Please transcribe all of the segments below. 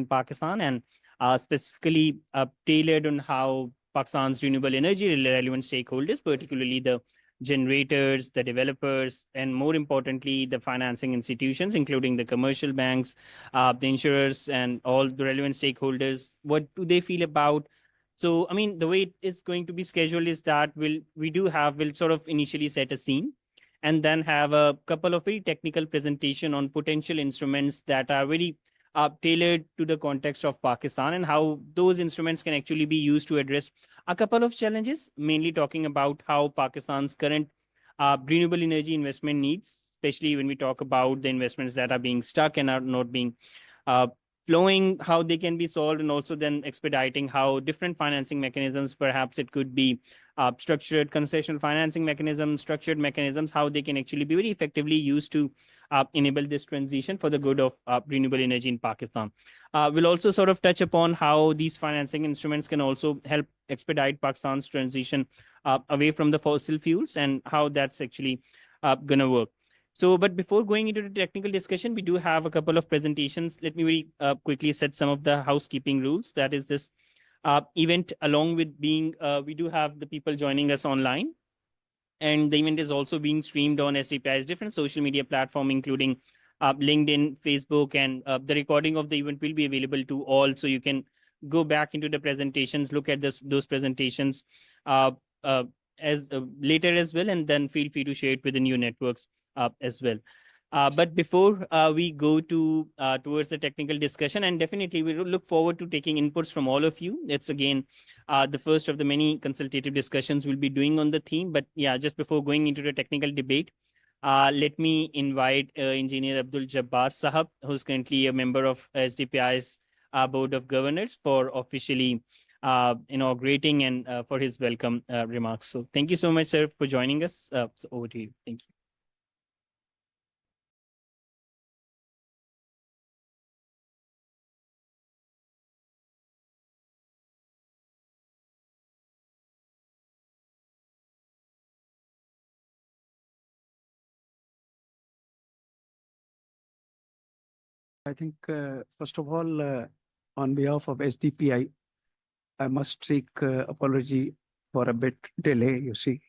Pakistan, and specifically tailored on how Pakistan's renewable energy relevant stakeholders, particularly the generators, the developers, and more importantly, the financing institutions, including the commercial banks, the insurers, and all the relevant stakeholders. What do they feel about? So, I mean, the way it is going to be scheduled is that we'll sort of initially set a scene and then have a couple of very technical presentation on potential instruments that are very tailored to the context of Pakistan and how those instruments can actually be used to address a couple of challenges, mainly talking about how Pakistan's current renewable energy investment needs, especially when we talk about the investments that are being stuck and are not being uh, flowing, how they can be solved, and also then expediting how different financing mechanisms, perhaps it could be structured concessional financing mechanisms, structured mechanisms, how they can actually be very effectively used to enable this transition for the good of renewable energy in Pakistan. We'll also sort of touch upon how these financing instruments can also help expedite Pakistan's transition away from the fossil fuels and how that's actually going to work. So, but before going into the technical discussion, we do have a couple of presentations. Let me very quickly set some of the housekeeping rules. That is this event, along with being, we do have the people joining us online. And the event is also being streamed on SDPI's different social media platform, including LinkedIn, Facebook, and the recording of the event will be available to all. So you can go back into the presentations, look at those presentations uh, as later as well, and then feel free to share it within your networks as well. But before we go to towards the technical discussion, and definitely we look forward to taking inputs from all of you. It's again the first of the many consultative discussions we'll be doing on the theme. But yeah, just before going into the technical debate, let me invite Engineer Abdul Jabbar Sahab, who's currently a member of SDPI's Board of Governors, for officially inaugurating and for his welcome remarks. So thank you so much, sir, for joining us. So over to you. Thank you. I think, first of all, on behalf of SDPI, I must seek apology for a bit delay, you see,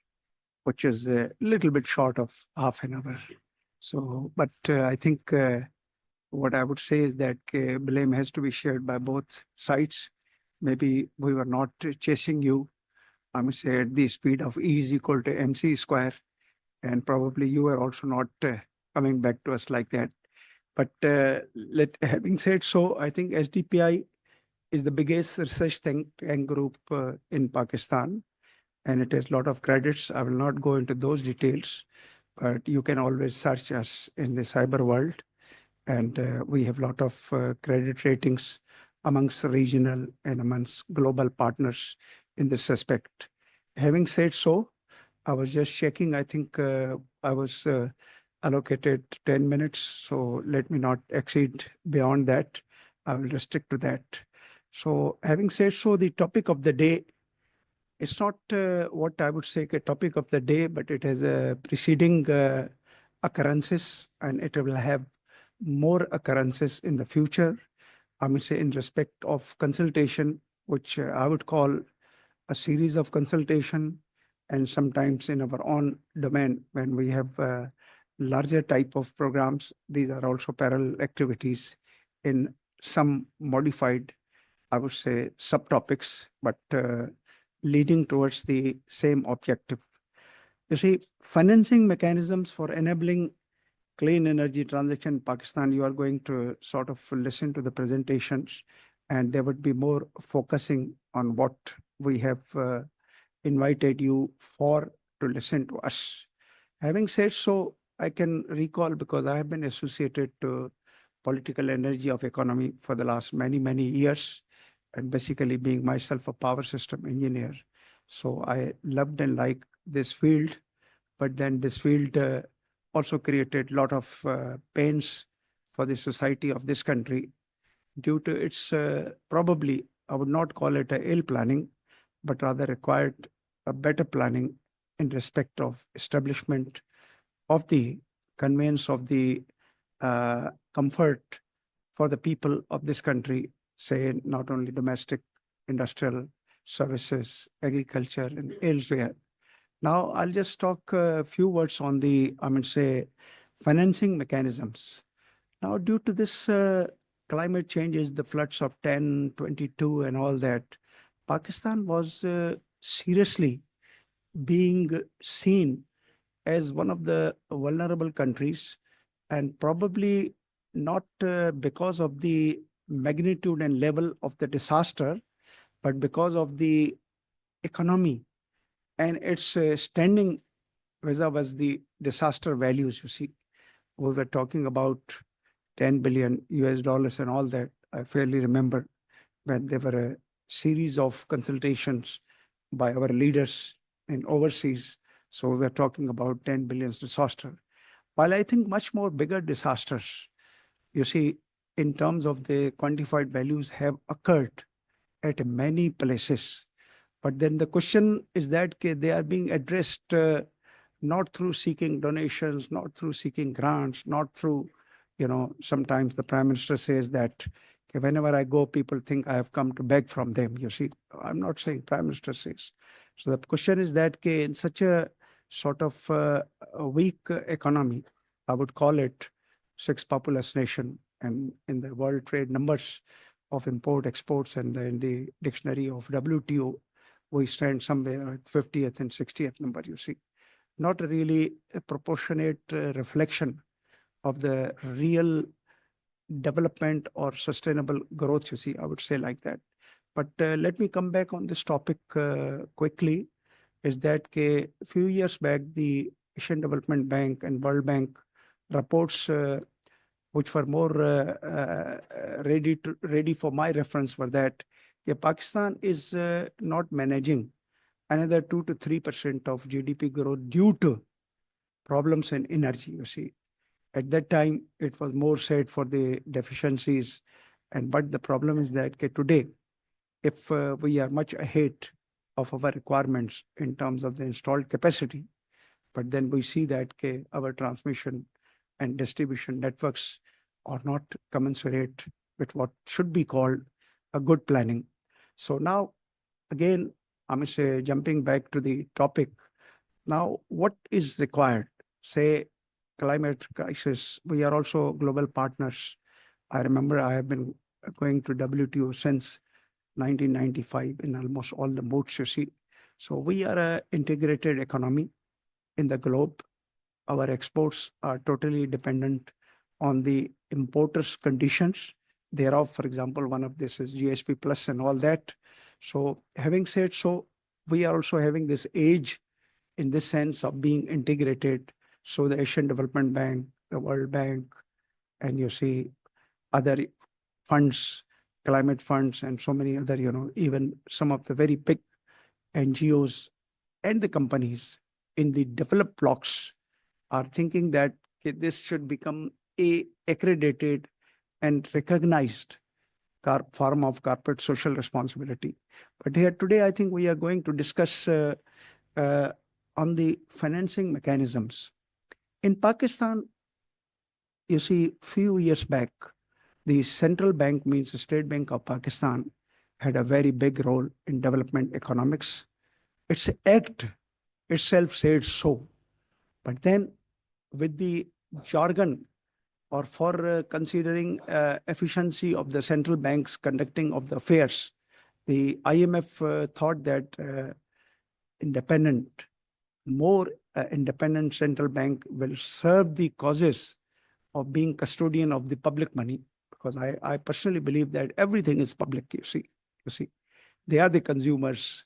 which is a little bit short of half an hour. So, but I think what I would say is that blame has to be shared by both sides. Maybe we were not chasing you, I must say, at the speed of E is equal to MC square. And probably you were also not coming back to us like that. But having said so, I think SDPI is the biggest research think tank group in Pakistan, and it has a lot of credits. I will not go into those details, but you can always search us in the cyber world, and we have a lot of credit ratings amongst regional and amongst global partners in this aspect. Having said so, I was just checking. I think I was allocated 10 minutes, so let me not exceed beyond that. I will restrict to that. So having said so, the topic of the day, it's not what I would say a topic of the day, but it has a preceding occurrences, and it will have more occurrences in the future. I would say in respect of consultation, which I would call a series of consultation, and sometimes in our own domain, when we have larger type of programs, these are also parallel activities in some modified, I would say, subtopics, but leading towards the same objective. You see, financing mechanisms for enabling clean energy transition in Pakistan, you are going to sort of listen to the presentations, and there would be more focusing on what we have invited you for to listen to us. Having said so, I can recall, because I have been associated to political energy of economy for the last many, many years, and basically being myself a power system engineer. So I loved and liked this field, but then this field also created a lot of pains for the society of this country due to its probably, I would not call it a ill planning, but rather required a better planning in respect of establishment of the conveyance of the comfort for the people of this country, say not only domestic, industrial, services, agriculture, and elsewhere. Now, I'll just talk a few words on the, say, financing mechanisms. Now, due to this climate changes, the floods of 10, 22, and all that, Pakistan was seriously being seen as one of the vulnerable countries, and probably not because of the magnitude and level of the disaster, but because of the economy and its standing vis-a-vis the disaster values. You see, we were talking about 10 billion US dollars and all that. I fairly remember when there were a series of consultations by our leaders in overseas. So we're talking about 10 billion disaster. While I think much more bigger disasters, you see, in terms of the quantified values have occurred at many places. But then the question is that they are being addressed not through seeking donations, not through seeking grants, not through, sometimes the Prime Minister says that whenever I go, people think I have come to beg from them. You see, I'm not saying Prime Minister says. So the question is that in such a sort of a weak economy, I would call it sixth populous nation, and in the world trade numbers of import exports and in the dictionary of WTO, we stand somewhere at 50th and 60th number, you see. Not really a proportionate reflection of the real development or sustainable growth, you see, I would say like that. But let me come back on this topic quickly, is that a few years back, the Asian Development Bank and World Bank reports which were more ready for my reference were that Pakistan is not managing another 2 to 3% of GDP growth due to problems in energy. You see, at that time it was more said for the deficiencies, but the problem is that today, if we are much ahead of our requirements in terms of the installed capacity, but then we see that our transmission and distribution networks are not commensurate with what should be called a good planning. So now, again, I'm say jumping back to the topic. Now, what is required? Say, climate crisis. We are also global partners. I remember I have been going to WTO since 1995 in almost all the modes you see. So we are an integrated economy in the globe. Our exports are totally dependent on the importers' conditions. Thereof, for example, one of this is GSP plus and all that. So having said so, we are also having this age in this sense of being integrated. So the Asian Development Bank, the World Bank, and you see other funds, climate funds, and so many other, even some of the very big NGOs and the companies in the developed blocks are thinking that this should become a accredited and recognized form of corporate social responsibility. But here today, I think we are going to discuss on the financing mechanisms. In Pakistan, you see, few years back, the central bank, means the State Bank of Pakistan, had a very big role in development economics. Its act itself said so. But then with the jargon or for considering efficiency of the central bank's conducting of the affairs, the IMF thought that more independent central bank will serve the causes of being custodian of the public money. Because I personally believe that everything is public, you see. They are the consumers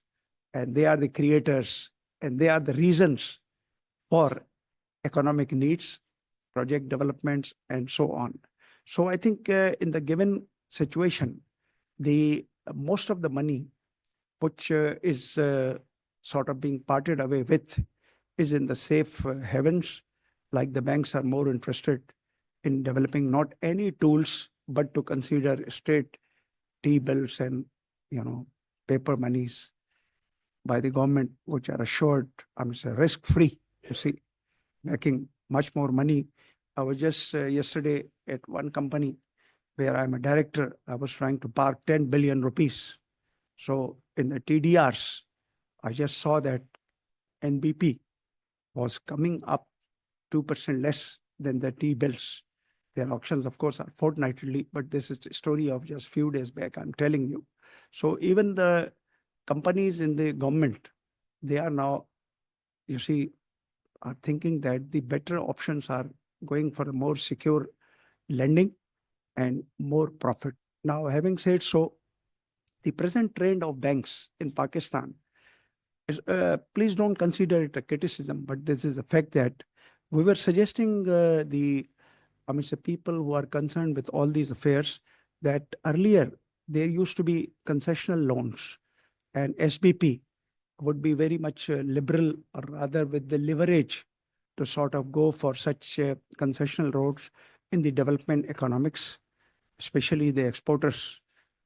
and they are the creators and they are the reasons for economic needs, project developments, and so on. So I think in the given situation, the most of the money which is sort of being parted away with is in the safe havens. Like the banks are more interested in developing not any tools, but to consider straight T-bills and, paper monies by the government, which are assured, risk-free, you see, making much more money. I was just yesterday at one company where I'm a director, I was trying to park 10 billion rupees. So in the TDRs, I just saw that NBP was coming up 2% less than the T-bills. Their auctions, of course, are fortnightly, but this is the story of just few days back, I'm telling you. So even the companies in the government, they are now, you see, are thinking that the better options are going for a more secure lending and more profit. Now, having said so, the present trend of banks in Pakistan is, please don't consider it a criticism, but this is a fact that we were suggesting the people who are concerned with all these affairs that earlier there used to be concessional loans and SBP would be very much liberal or rather with the leverage to sort of go for such concessional roads in the development economics, especially the exporters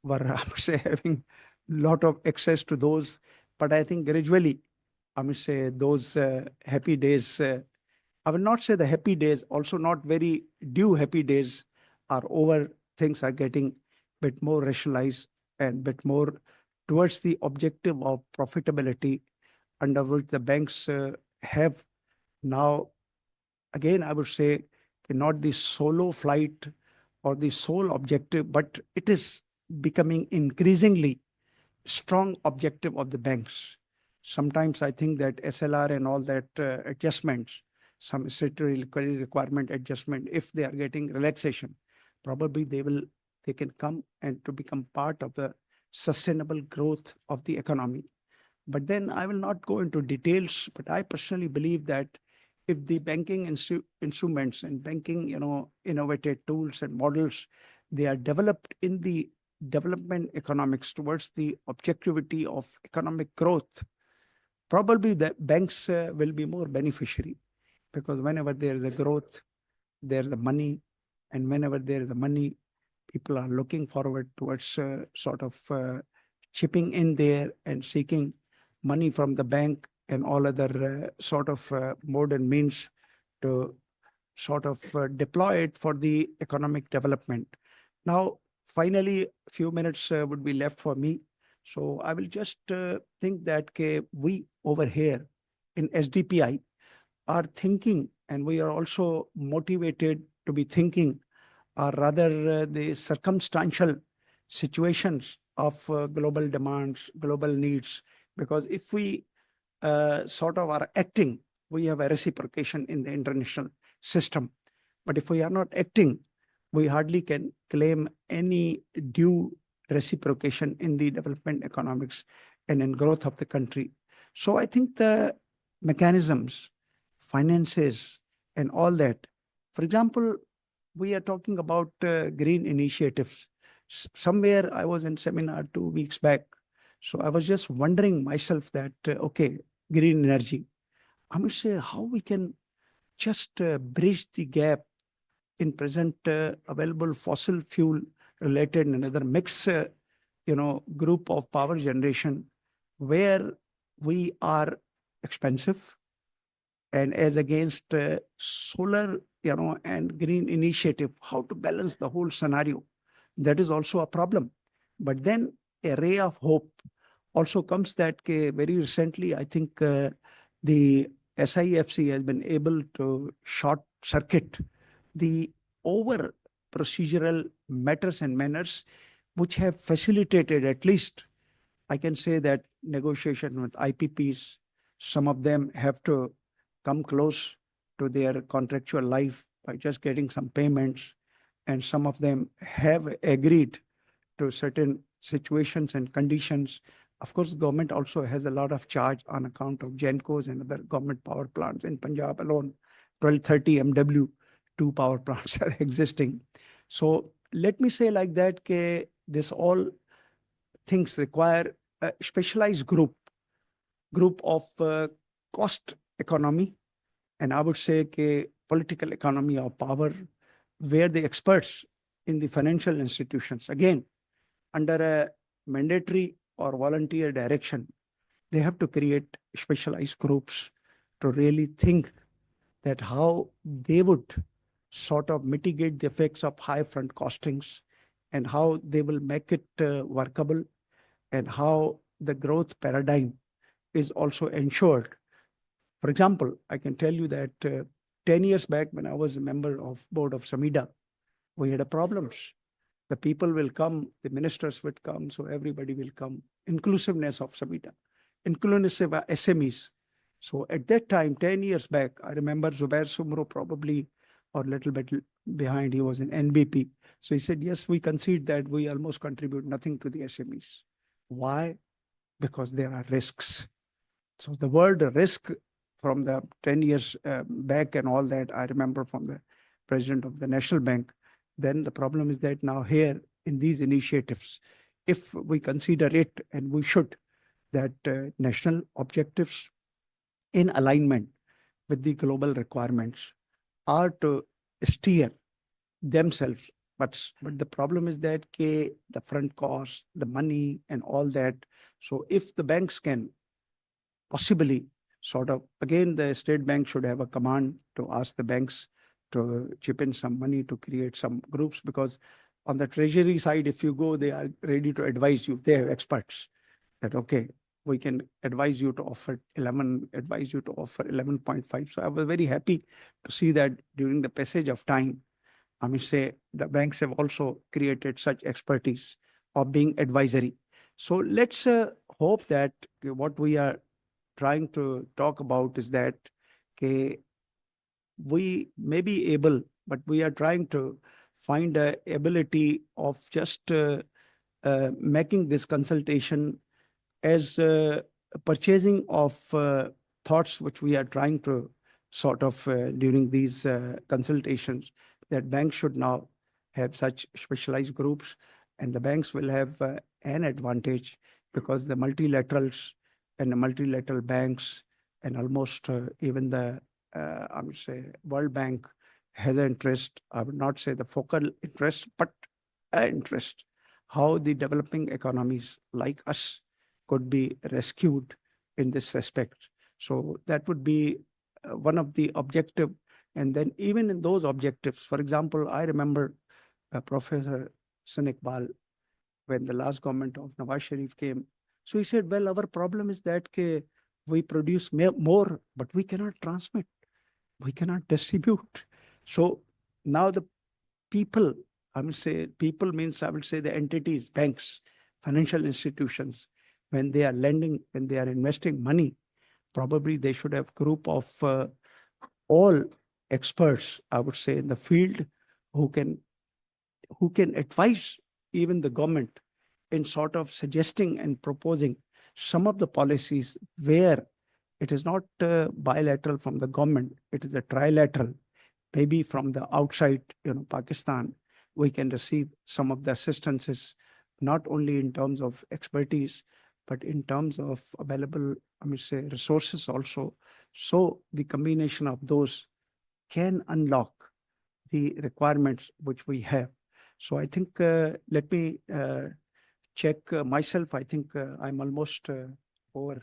were, I must say, having lot of access to those. But I think gradually, I must say, those happy days, I will not say the happy days, also not very due happy days are over. Things are getting bit more rationalized and bit more towards the objective of profitability under which the banks have now. Again, I would say not the solo flight or the sole objective, but it is becoming increasingly strong objective of the banks. Sometimes I think that SLR and all that adjustments, some statutory liquidity requirement adjustment, if they are getting relaxation, probably they can come and to become part of the sustainable growth of the economy. But then I will not go into details, but I personally believe that if the banking instruments and banking, innovative tools and models, they are developed in the development economics towards the objectivity of economic growth, probably the banks will be more beneficiary because whenever there is a growth, there's the money, and whenever there is the money, people are looking forward towards sort of chipping in there and seeking money from the bank and all other sort of mode and means to sort of deploy it for the economic development. Now, finally, a few minutes would be left for me. So I will just think that we over here in SDPI are thinking, and we are also motivated to be thinking, or rather the circumstantial situations of global demands, global needs. Because if we sort of are acting, we have a reciprocation in the international system. But if we are not acting, we hardly can claim any due reciprocation in the development economics and in growth of the country. So I think the mechanisms, finances, and all that. For example, we are talking about green initiatives. Somewhere I was in seminar 2 weeks back. So I was just wondering myself that, okay, green energy, I must say how we can just bridge the gap in present available fossil fuel related and another mix, group of power generation where we are expensive and as against solar, and green initiative, how to balance the whole scenario. That is also a problem. But then a ray of hope also comes that very recently, I think the SIFC has been able to short circuit the over procedural matters and manners, which have facilitated at least, I can say that negotiation with IPPs, some of them have to come close to their contractual life by just getting some payments. And some of them have agreed to certain situations and conditions. Of course, government also has a lot of charge on account of GENCOs and other government power plants. In Punjab alone, 1230 MW, 2 power plants are existing. So let me say like that, this all things require a specialized group of cost economy, and I would say political economy of power, where the experts in the financial institutions, again, under a mandatory or volunteer direction, they have to create specialized groups to really think that how they would sort of mitigate the effects of high front costings and how they will make it workable, and how the growth paradigm is also ensured. For example, I can tell you that 10 years back, when I was a member of board of Samida, we had a problems. The people will come, the ministers would come, so everybody will come. Inclusiveness of Samida, inclusive SMEs. So at that time, 10 years back, I remember Zubair Sumro probably or little bit behind, he was in NBP. So he said, yes, we concede that we almost contribute nothing to the SMEs. Why? Because there are risks. So the word risk from the 10 years back and all that, I remember from the president of the National Bank. Then the problem is that now here in these initiatives, if we consider it, and we should, that national objectives in alignment with the global requirements are to steer themselves. But the problem is that the front cost, the money and all that. So if the banks can possibly sort of, again, the state bank should have a command to ask the banks to chip in some money to create some groups, because on the treasury side, if you go, they are ready to advise you. They have experts that, okay, we can advise you to offer 11, advise you to offer 11.5. So I was very happy to see that during the passage of time, I mean, say the banks have also created such expertise of being advisory. So let's hope that what we are trying to talk about is that we may be able, but we are trying to find a ability of just making this consultation as purchasing of thoughts which we are trying to sort of during these consultations, that banks should now have such specialized groups, and the banks will have an advantage because the multilaterals and the multilateral banks and almost even the I would say World Bank has an interest. I would not say the focal interest, but an interest how the developing economies like us could be rescued in this respect. So that would be one of the objective. And then even in those objectives, for example, I remember Professor Sinikbal, when the last government of Nawaz Sharif came. So he said, well, our problem is that we produce more, but we cannot transmit. We cannot distribute. So now the people, I would say people means, I would say the entities, banks, financial institutions, when they are lending, when they are investing money, probably they should have group of all experts, I would say, in the field who can advise even the government in sort of suggesting and proposing some of the policies where it is not bilateral from the government, it is a trilateral. Maybe from the outside, Pakistan, we can receive some of the assistances, not only in terms of expertise, but in terms of available, I mean, say, resources also. So the combination of those can unlock the requirements which we have. So I think, let me check myself. I think I'm almost over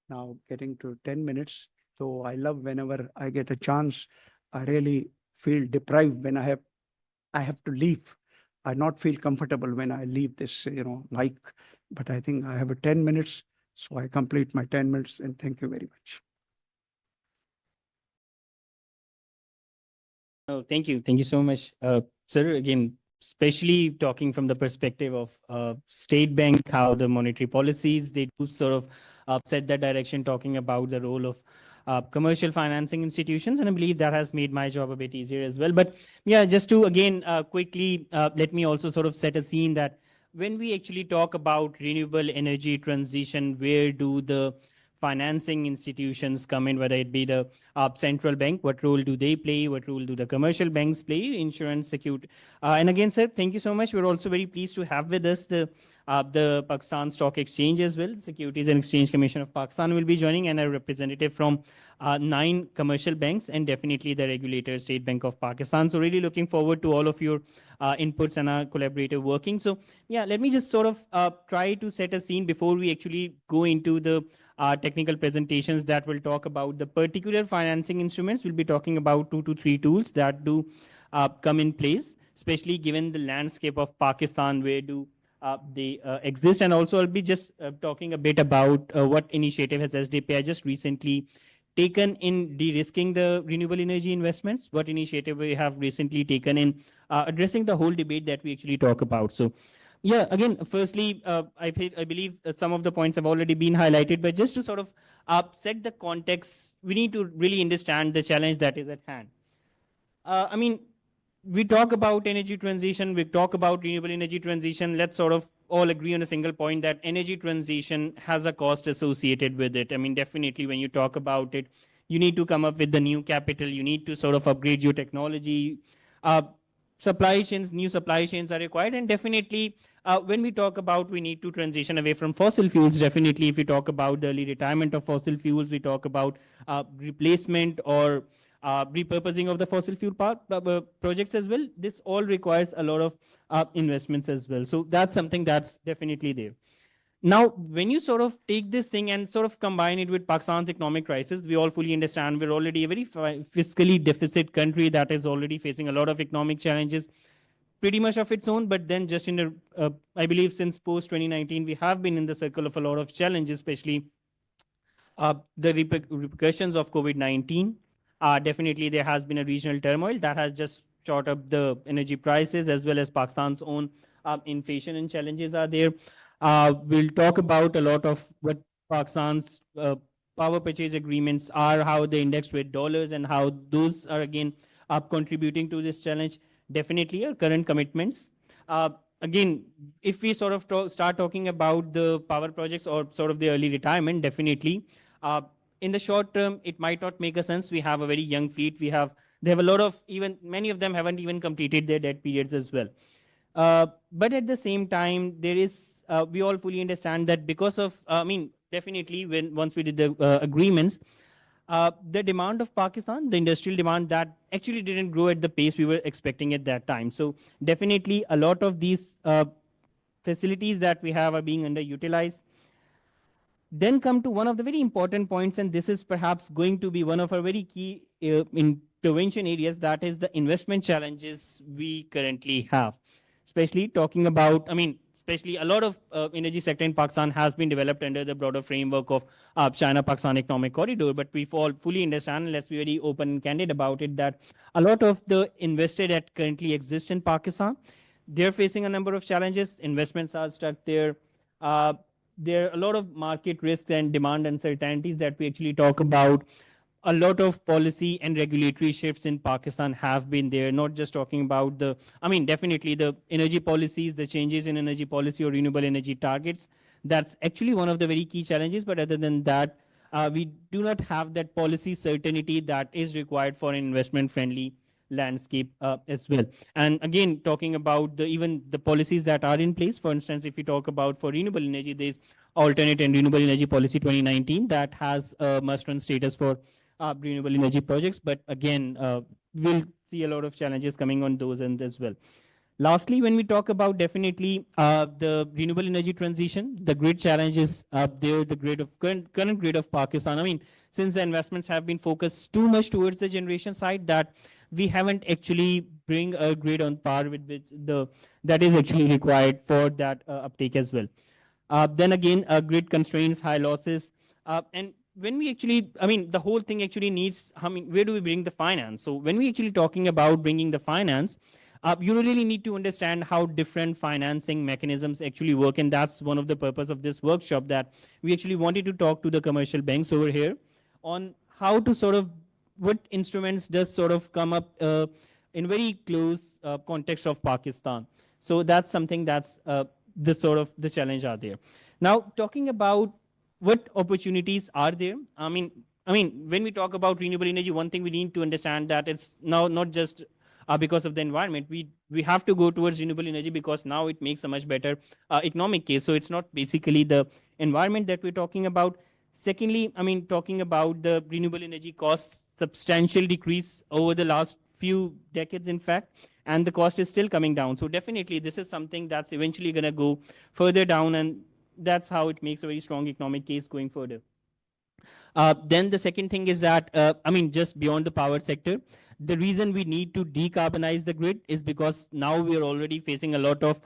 now, getting to 10 minutes. So I love whenever I get a chance. I really feel deprived when I have to leave. I not feel comfortable when I leave this, like, but I think I have a 10 minutes. So I complete my 10 minutes, and thank you very much. Oh, thank you. Thank you so much, sir. Again, especially talking from the perspective of state bank, how the monetary policies, they do sort of set that direction, talking about the role of commercial financing institutions. And I believe that has made my job a bit easier as well. But yeah, just to again quickly let me also sort of set a scene that when we actually talk about renewable energy transition, where do the financing institutions come in, whether it be the central bank, what role do they play, what role do the commercial banks play, insurance, security. And again, sir, thank you so much. We're also very pleased to have with us the Pakistan Stock Exchange as well. Securities and Exchange Commission of Pakistan will be joining, and a representative from 9 commercial banks, and definitely the regulator, State Bank of Pakistan. So really looking forward to all of your inputs and our collaborative working. So yeah, let me just sort of try to set a scene before we actually go into the technical presentations that will talk about the particular financing instruments. We'll be talking about 2 to 3 tools that do come in place. especially given the landscape of Pakistan, where do they exist? And also, I'll be just talking a bit about what initiative has SDPI just recently taken in de-risking the renewable energy investments, what initiative we have recently taken in addressing the whole debate that we actually talk about. So yeah, again, firstly, I believe some of the points have already been highlighted, but just to sort of set the context, we need to really understand the challenge that is at hand. I mean, we talk about energy transition, we talk about renewable energy transition. Let's sort of all agree on a single point that energy transition has a cost associated with it. I mean, definitely when you talk about it, you need to come up with the new capital, you need to sort of upgrade your technology. Uh, Supply chains, new supply chains are required. And definitely, when we talk about we need to transition away from fossil fuels, definitely, if we talk about the early retirement of fossil fuels, we talk about replacement or repurposing of the fossil fuel projects as well. This all requires a lot of investments as well. So that's something that's definitely there. Now, when you sort of take this thing and sort of combine it with Pakistan's economic crisis, we all fully understand we're already a very fiscally deficit country that is already facing a lot of economic challenges, pretty much of its own. But then, just in the, I believe, since post 2019, we have been in the circle of a lot of challenges, especially the repercussions of COVID-19. Definitely, there has been a regional turmoil that has just shot up the energy prices, as well as Pakistan's own inflation and challenges are there. We'll talk about a lot of what Pakistan's power purchase agreements are, how they index with dollars, and how those are again contributing to this challenge. Definitely, our current commitments. Again, if we sort of start talking about the power projects or sort of the early retirement, definitely. In the short term, it might not make a sense. We have a very young fleet. They have a lot of, even many of them haven't even completed their debt periods as well. But at the same time, there is, we all fully understand that because of, I mean, definitely once we did the agreements, the demand of Pakistan, the industrial demand, that actually didn't grow at the pace we were expecting at that time. So definitely a lot of these facilities that we have are being underutilized. Then come to one of the very important points, and this is perhaps going to be one of our very key intervention areas, that is the investment challenges we currently have. Especially talking about, I mean, especially a lot of energy sector in Pakistan has been developed under the broader framework of China-Pakistan economic corridor. But we all fully understand, let's be very open and candid about it, that a lot of the investors that currently exist in Pakistan, they're facing a number of challenges. Investments are stuck there. There are a lot of market risks and demand uncertainties that we actually talk about. A lot of policy and regulatory shifts in Pakistan have been there, not just talking about the, I mean, definitely the energy policies, the changes in energy policy or renewable energy targets. That's actually one of the very key challenges. But other than that, we do not have that policy certainty that is required for an investment friendly landscape as well. And again, talking about even the policies that are in place, for instance, if we talk about for renewable energy, there's alternate and renewable energy policy 2019 that has a must-run status for renewable energy projects. But again, we'll see a lot of challenges coming on those ends as well. Lastly, when we talk about definitely the renewable energy transition, the grid challenges there, the grid of current grid of Pakistan. I mean, since the investments have been focused too much towards the generation side, that we haven't actually bring a grid on par with which that is actually required for that uptake as well. Then again, grid constraints, high losses, and when we actually, I mean, the whole thing actually needs, I mean, where do we bring the finance? So when we actually talking about bringing the finance, you really need to understand how different financing mechanisms actually work. And that's one of the purpose of this workshop, that we actually wanted to talk to the commercial banks over here on how to sort of, what instruments does sort of come up in very close context of Pakistan. So that's something that's the sort of the challenge are there. Now, talking about what opportunities are there, I mean, when we talk about renewable energy, one thing we need to understand that it's now not just because of the environment. We have to go towards renewable energy because now it makes a much better economic case. So it's not basically the environment that we're talking about. Secondly, I mean, talking about the renewable energy costs, substantial decrease over the last few decades, in fact, and the cost is still coming down. So definitely, this is something that's eventually going to go further down, and that's how it makes a very strong economic case going further. Then the second thing is that, I mean, just beyond the power sector, the reason we need to decarbonize the grid is because now we are already facing a lot of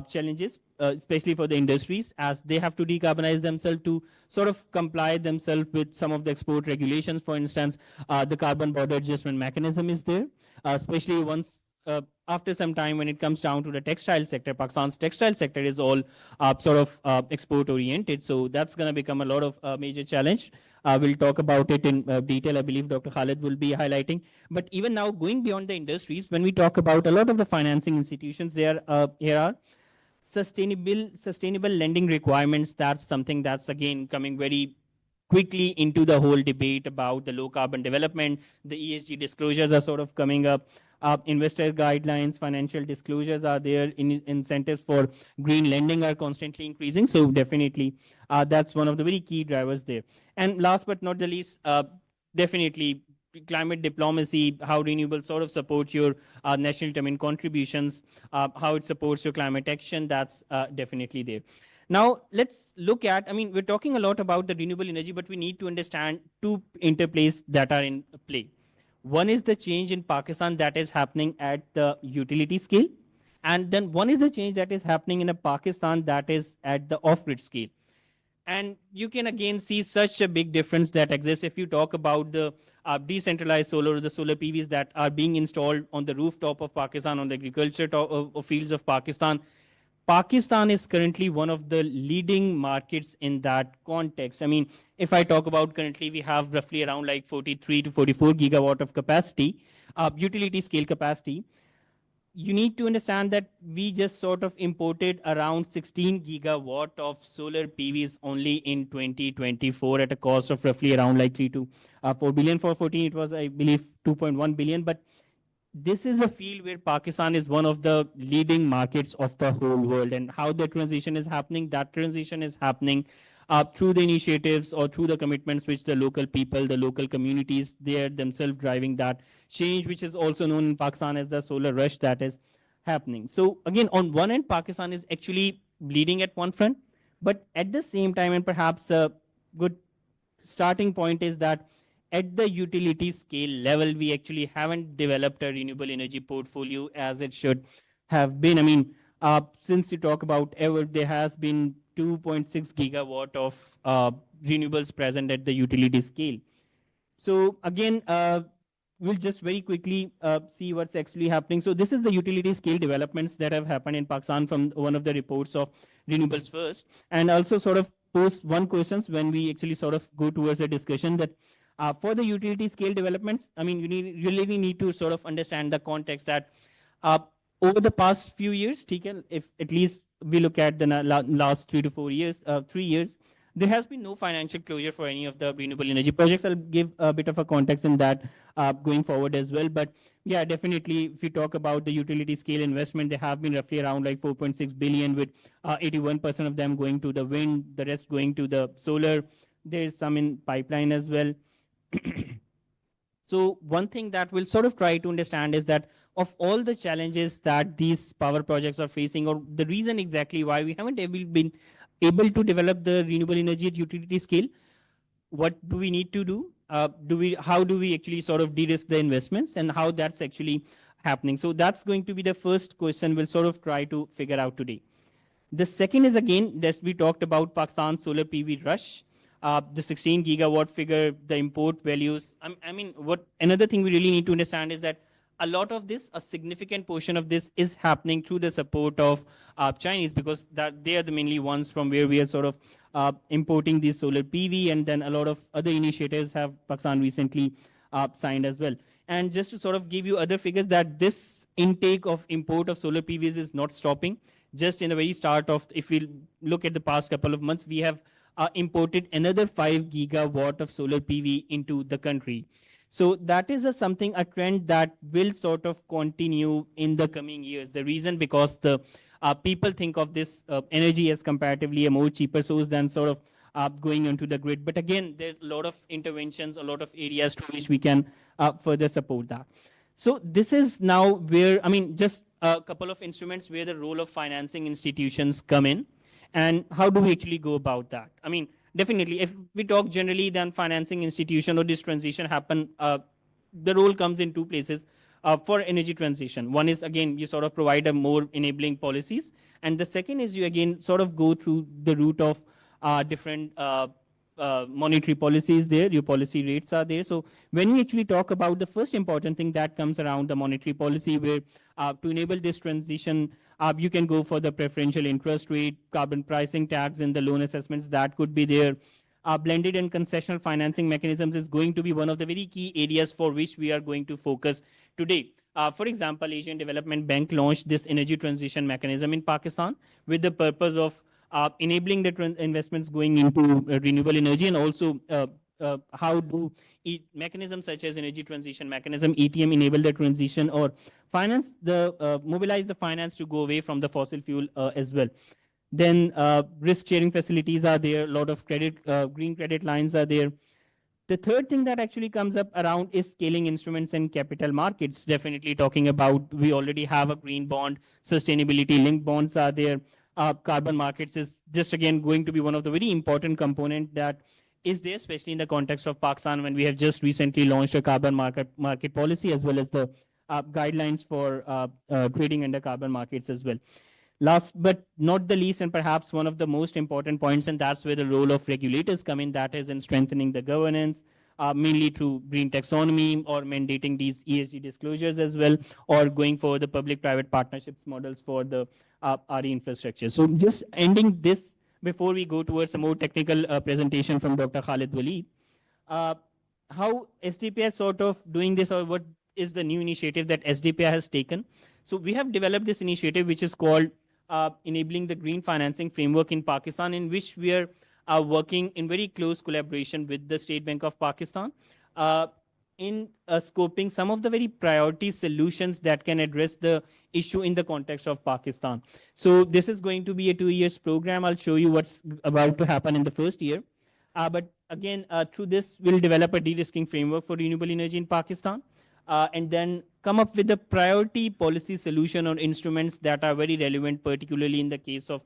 challenges, especially for the industries, as they have to decarbonize themselves to sort of comply themselves with some of the export regulations. For instance, the carbon border adjustment mechanism is there, especially once after some time when it comes down to the textile sector. Pakistan's textile sector is all sort of export oriented. So that's going to become a lot of major challenge. We'll talk about it in detail. I believe Dr. Khalid will be highlighting. But even now, going beyond the industries, when we talk about a lot of the financing institutions, here are sustainable lending requirements. That's something that's again coming very quickly into the whole debate about the low carbon development. The ESG disclosures are sort of coming up. Investor guidelines, financial disclosures are there. Incentives for green lending are constantly increasing. So definitely, that's one of the very key drivers there. And last but not the least, definitely climate diplomacy, how renewables sort of support your national determined contributions, how it supports your climate action. That's definitely there. Now, let's look at, I mean, we're talking a lot about the renewable energy, but we need to understand two interplays that are in play. One is the change in Pakistan that is happening at the utility scale. And then one is the change that is happening in a Pakistan that is at the off-grid scale. And you can again see such a big difference that exists if you talk about the decentralized solar, the solar PVs that are being installed on the rooftop of Pakistan, on the agriculture fields of Pakistan. Pakistan is currently one of the leading markets in that context. I mean, if I talk about currently, we have roughly around like 43 to 44 gigawatt of capacity, utility scale capacity. You need to understand that we just sort of imported around 16 gigawatt of solar PVs only in 2024 at a cost of roughly around like 3 to 4 billion. For 14, it was, I believe, 2.1 billion. But this is a field where Pakistan is one of the leading markets of the whole world. And how the transition is happening, that transition is happening through the initiatives or through the commitments which the local people, the local communities, they are themselves driving that change, which is also known in Pakistan as the solar rush that is happening. So again, on one end, Pakistan is actually leading at one front, but at the same time, and perhaps a good starting point is that at the utility scale level, we actually haven't developed a renewable energy portfolio as it should have been. I mean, since you talk about ever, there has been 2.6 gigawatt of renewables present at the utility scale. So again, we'll just very quickly see what's actually happening. So this is the utility scale developments that have happened in Pakistan from one of the reports of Renewables First, and also sort of post one questions when we actually sort of go towards a discussion that for the utility scale developments, I mean, you really need to sort of understand the context that over the past few years, if at least we look at the last 3 to 4 years, 3 years, there has been no financial closure for any of the renewable energy projects. I'll give a bit of a context in that going forward as well. But yeah, definitely, if we talk about the utility scale investment, they have been roughly around like 4.6 billion, with 81% of them going to the wind, the rest going to the solar. There's some in pipeline as well. So one thing that we'll sort of try to understand is that of all the challenges that these power projects are facing, or the reason exactly why we haven't been able to develop the renewable energy at utility scale, what do we need to do? How do we actually sort of de-risk the investments, and how that's actually happening? So that's going to be the first question we'll sort of try to figure out today. The second is, again, that we talked about Pakistan's solar PV rush. The 16 gigawatt figure, the import values. I mean, what another thing we really need to understand is that a lot of this, a significant portion of this is happening through the support of Chinese, because that they are the mainly ones from where we are sort of importing these solar PV, and then a lot of other initiatives have Pakistan recently signed as well. And just to sort of give you other figures, that this intake of import of solar PVs is not stopping. Just in the very start of, if we look at the past couple of months, we have imported another 5 gigawatt of solar PV into the country. So that is a trend that will sort of continue in the coming years. The reason, because the people think of this energy as comparatively a more cheaper source than sort of going onto the grid. But again, there's a lot of interventions, a lot of areas to which we can further support that. So this is now where, I mean, just a couple of instruments where the role of financing institutions come in. And how do we actually go about that? I mean, definitely, if we talk generally, then financing institution or this transition happen, the role comes in two places. For energy transition, one is again you sort of provide a more enabling policies, and the second is you again sort of go through the route of different monetary policies there, your policy rates are there. So when we actually talk about the first important thing that comes around the monetary policy, where to enable this transition, you can go for the preferential interest rate, carbon pricing tax, and the loan assessments that could be there. Blended and concessional financing mechanisms is going to be one of the very key areas for which we are going to focus today. For example, Asian Development Bank launched this energy transition mechanism in Pakistan with the purpose of enabling the investments going into renewable energy, and also how do mechanisms such as energy transition mechanism ETM enable the transition or finance the mobilize the finance to go away from the fossil fuel as well. Then risk sharing facilities are there, a lot of credit green credit lines are there. The third thing that actually comes up around is scaling instruments and capital markets. Definitely talking about, we already have a green bond, sustainability linked bonds are there. Carbon markets is just again going to be one of the very important component that is there, especially in the context of Pakistan, when we have just recently launched a carbon market policy, as well as the guidelines for trading under carbon markets as well. Last but not the least, and perhaps one of the most important points, and that's where the role of regulators come in, that is in strengthening the governance, mainly through green taxonomy or mandating these ESG disclosures as well, or going for the public-private partnerships models for the RE infrastructure. So just ending this before we go towards a more technical presentation from Dr. Khalid Waleed, how SDPI is sort of doing this, or what is the new initiative that SDPI has taken. So we have developed this initiative, which is called enabling the green financing framework in Pakistan, in which we are working in very close collaboration with the State Bank of Pakistan in scoping some of the very priority solutions that can address the issue in the context of Pakistan. So this is going to be a 2 years program. I'll show you what's about to happen in the first year. But again, through this, we'll develop a de-risking framework for renewable energy in Pakistan. And then come up with a priority policy solution or instruments that are very relevant, particularly in the case of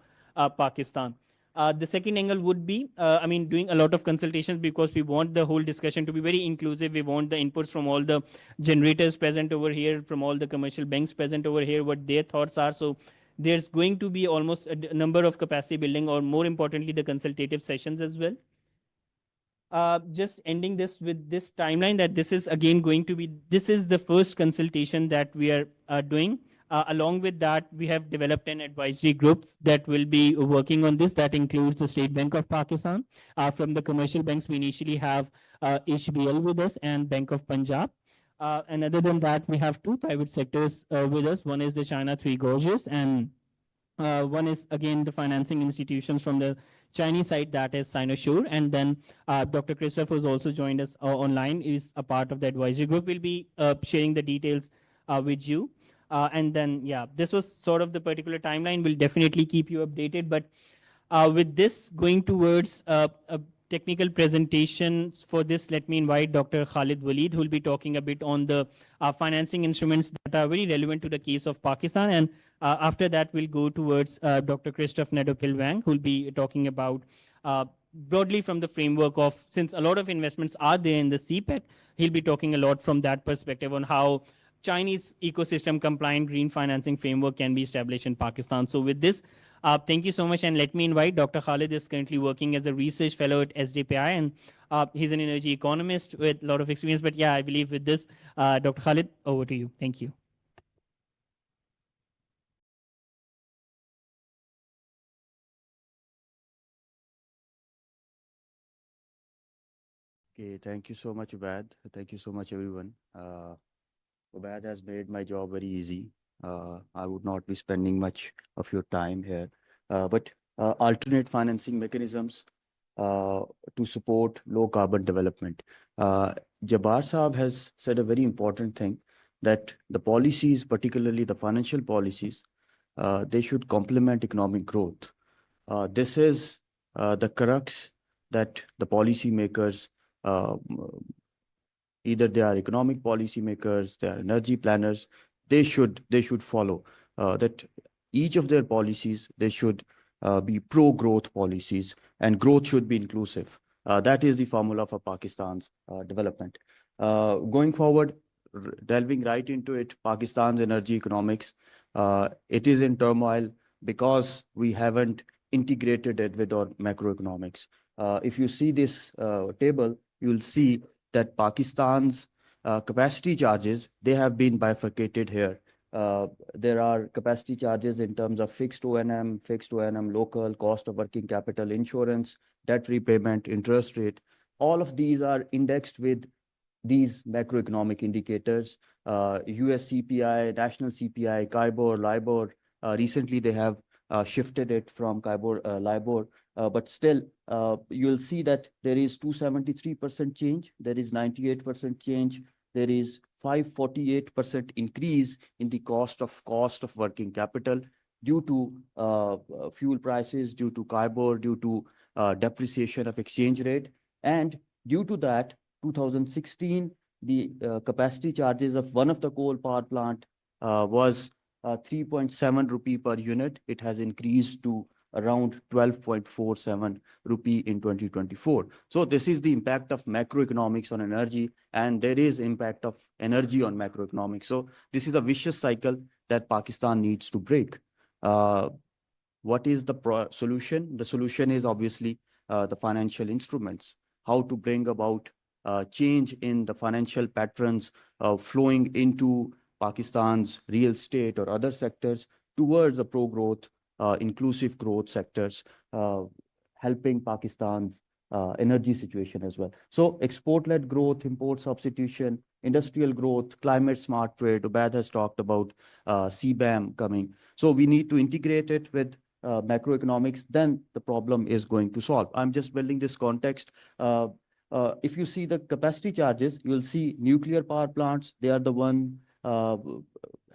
Pakistan. The second angle would be, doing a lot of consultations, because we want the whole discussion to be very inclusive. We want the inputs from all the generators present over here, from all the commercial banks present over here, what their thoughts are. So there's going to be almost a number of capacity building, or more importantly, the consultative sessions as well. Just ending this with this timeline, that this is again going to be, this is the first consultation that we are doing. Along with that, we have developed an advisory group that will be working on this. That includes the State Bank of Pakistan. From the commercial banks, we initially have HBL with us and Bank of Punjab. And other than that, we have two private sectors with us. One is the China Three Gorges, and one is again the financing institutions from the Chinese side, that is Sinosure. And then Dr. Christoph, who's also joined us online, is a part of the advisory group. We'll be sharing the details with you. And then, yeah, this was sort of the particular timeline. We'll definitely keep you updated. But with this going towards a technical presentations for this, let me invite Dr. Khalid Waleed, who will be talking a bit on the financing instruments that are very relevant to the case of Pakistan. And after that, we'll go towards Dr. Christoph Nedopil-Wang, who will be talking about broadly from the framework of, since a lot of investments are there in the CPEC, he'll be talking a lot from that perspective on how Chinese ecosystem compliant green financing framework can be established in Pakistan. So with this, thank you so much. And let me invite Dr. Khalid is currently working as a research fellow at SDPI, and he's an energy economist with a lot of experience. But yeah, I believe with this, Dr. Khalid, over to you. Thank you. Okay, thank you so much, Ubad. Thank you so much, everyone. Ubad has made my job very easy. I would not be spending much of your time here. But alternate financing mechanisms to support low carbon development. Jabbar Saab has said a very important thing, that the policies, particularly the financial policies, they should complement economic growth. This is the crux that the policymakers, either they are economic policymakers, they are energy planners, they should follow, that each of their policies, they should be pro-growth policies, and growth should be inclusive. That is the formula for Pakistan's development. Going forward, delving right into it, Pakistan's energy economics, it is in turmoil because we haven't integrated it with our macroeconomics. If you see this table, you'll see that Pakistan's capacity charges, they have been bifurcated here. There are capacity charges in terms of fixed O&M, local, cost of working capital, insurance, debt repayment, interest rate. All of these are indexed with these macroeconomic indicators, US CPI, national CPI, KIBOR, LIBOR. Recently, they have shifted it from KIBOR, LIBOR, but still, you'll see that there is 273% change, there is 98% change, there is 548% increase in the cost of working capital due to fuel prices, due to KIBOR, due to depreciation of exchange rate. And due to that, 2016, the capacity charges of one of the coal power plant was 3.7 rupee per unit. It has increased to around 12.47 rupee in 2024. So this is the impact of macroeconomics on energy, and there is impact of energy on macroeconomics. So this is a vicious cycle that Pakistan needs to break. What is the solution? The solution is obviously the financial instruments, how to bring about change in the financial patterns flowing into Pakistan's real estate or other sectors towards a pro-growth, inclusive growth sectors, helping Pakistan's energy situation as well. So export-led growth, import substitution, industrial growth, climate-smart trade. Ubaid has talked about CBAM coming. So we need to integrate it with macroeconomics, then the problem is going to solve. I'm just building this context. If you see the capacity charges, you'll see nuclear power plants. They are the one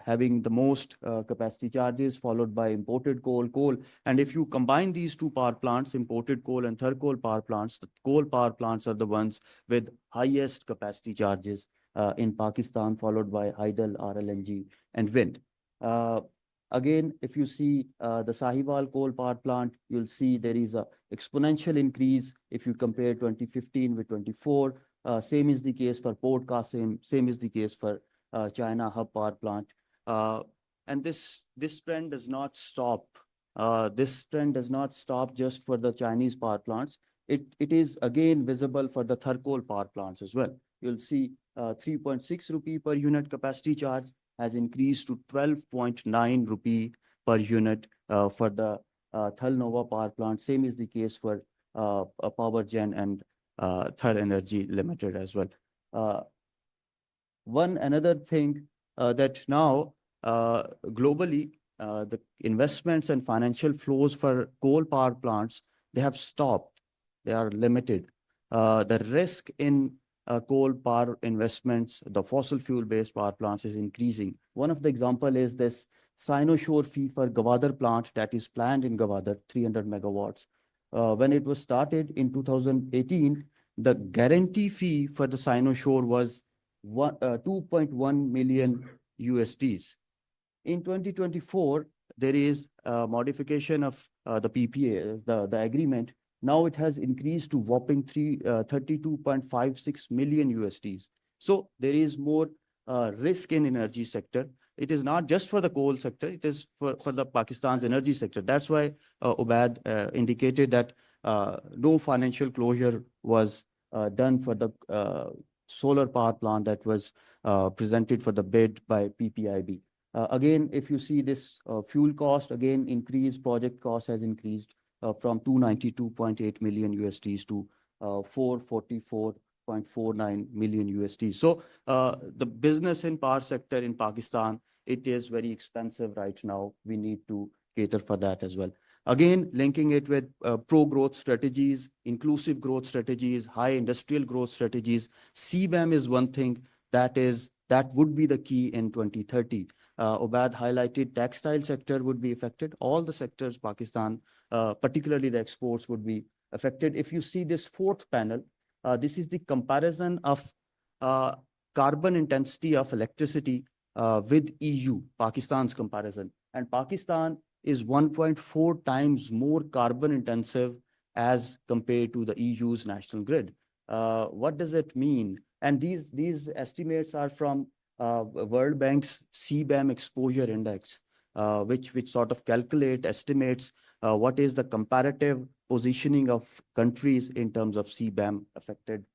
having the most capacity charges, followed by imported coal. And if you combine these two power plants, imported coal and thermal coal power plants, the coal power plants are the ones with highest capacity charges in Pakistan, followed by Hydel, RLNG, and wind. Again, if you see the Sahiwal coal power plant, you'll see there is a exponential increase if you compare 2015 with 24. Same is the case for Port Qasim, same is the case for China Hub power plant. And this trend does not stop. This trend does not stop just for the Chinese power plants. It is again visible for the thermal coal power plants as well. You'll see 3.6 rupee per unit capacity charge has increased to 12.9 rupee per unit for the Thal Nova power plant. Same is the case for Power Gen and Thar Energy Limited as well. One another thing that now globally, the investments and financial flows for coal power plants, they have stopped. They are limited. The risk in coal power investments, the fossil fuel-based power plants is increasing. One of the example is this Sinosure fee for Gwadar plant that is planned in Gwadar, 300 megawatts. When it was started in 2018, the guarantee fee for the Sinosure was 2.1 million USDs. In 2024, there is a modification of the PPA, the agreement. Now it has increased to whopping 32.56 million USDs. So there is more risk in energy sector. It is not just for the coal sector, it is for the Pakistan's energy sector. That's why Ubaid indicated that no financial closure was done for the solar power plant that was presented for the bid by PPIB. Again, if you see this fuel cost, again, project cost has increased from 292.8 million USDs to 444.49 million USDs. So the business in power sector in Pakistan, it is very expensive right now. We need to cater for that as well. Again, linking it with pro-growth strategies, inclusive growth strategies, high industrial growth strategies. CBAM is one thing that would be the key in 2030. Ubaid highlighted textile sector would be affected. All the sectors, Pakistan, particularly the exports, would be affected. If you see this fourth panel, this is the comparison of carbon intensity of electricity with EU, Pakistan's comparison. And Pakistan is 1.4 times more carbon intensive as compared to the EU's national grid. What does it mean? And these estimates are from World Bank's CBAM exposure index, which sort of estimates what is the comparative positioning of countries in terms of CBAM affected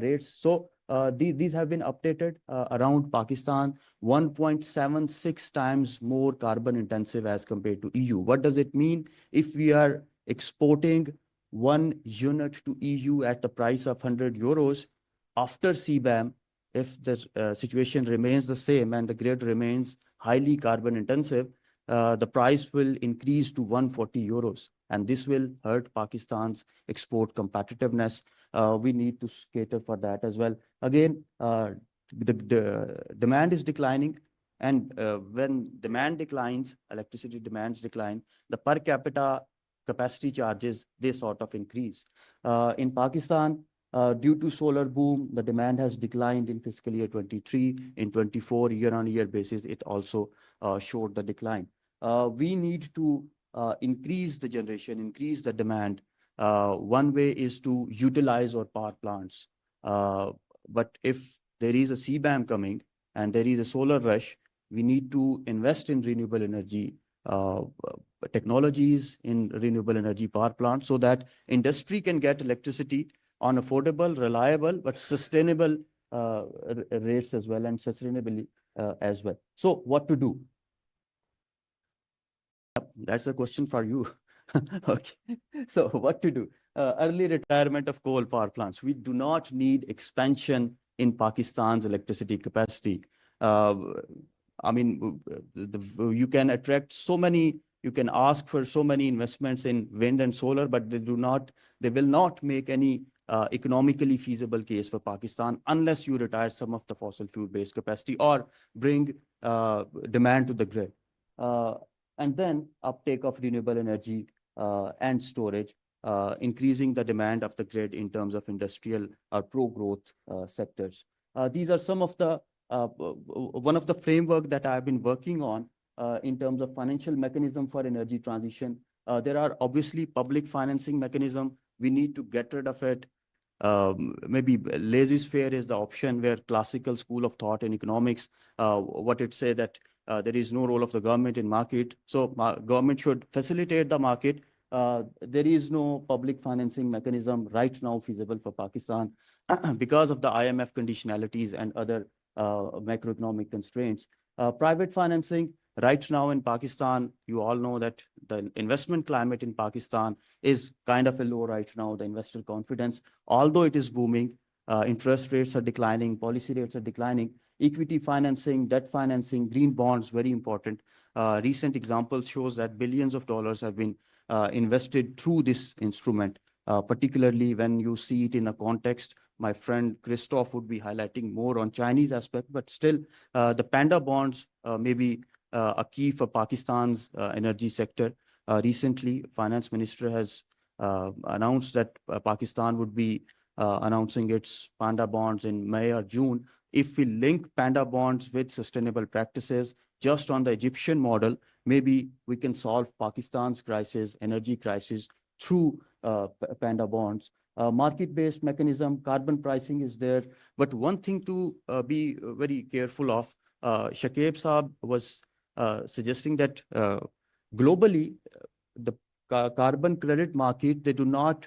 rates. So these have been updated around Pakistan, 1.76 times more carbon intensive as compared to EU. What does it mean? If we are exporting 1 unit to EU at the price of 100 euros after CBAM, if the situation remains the same and the grid remains highly carbon intensive, the price will increase to 140 euros. And this will hurt Pakistan's export competitiveness. We need to cater for that as well. Again, the demand is declining. And when demand declines, electricity demands decline, the per capita capacity charges, they sort of increase. In Pakistan, due to solar boom, the demand has declined in fiscal year 23. In 24, year-on-year basis, it also showed the decline. We need to increase the generation, increase the demand. One way is to utilize our power plants. But if there is a CBAM coming and there is a solar rush, we need to invest in renewable energy technologies, in renewable energy power plants, so that industry can get electricity on affordable, reliable, but sustainable rates as well, and sustainably as well. So what to do? That's a question for you. Okay. So what to do? Early retirement of coal power plants. We do not need expansion in Pakistan's electricity capacity. I mean, you can attract so many, you can ask for so many investments in wind and solar, but they will not make any economically feasible case for Pakistan unless you retire some of the fossil fuel-based capacity or bring demand to the grid. And then uptake of renewable energy and storage, increasing the demand of the grid in terms of industrial or pro-growth sectors. These are some of the one of the framework that I've been working on in terms of financial mechanism for energy transition. There are obviously public financing mechanism. We need to get rid of it. Maybe laissez-faire is the option, where classical school of thought in economics, what it say that there is no role of the government in market. So government should facilitate the market. There is no public financing mechanism right now feasible for Pakistan because of the IMF conditionalities and other macroeconomic constraints. Private financing right now in Pakistan, you all know that the investment climate in Pakistan is kind of a low right now, the investor confidence. Although it is booming, interest rates are declining, policy rates are declining, equity financing, debt financing, green bonds, very important. Recent example shows that billions of dollars have been invested through this instrument, particularly when you see it in the context. My friend Christoph would be highlighting more on Chinese aspect, but still the Panda bonds may be a key for Pakistan's energy sector. Recently, Finance Minister has announced that Pakistan would be announcing its Panda bonds in May or June. If we link Panda bonds with sustainable practices just on the Egyptian model, maybe we can solve Pakistan's crisis, energy crisis, through Panda bonds. Market-based mechanism, carbon pricing is there. But one thing to be very careful of, Shakib Saab was suggesting that globally, the carbon credit market, they do not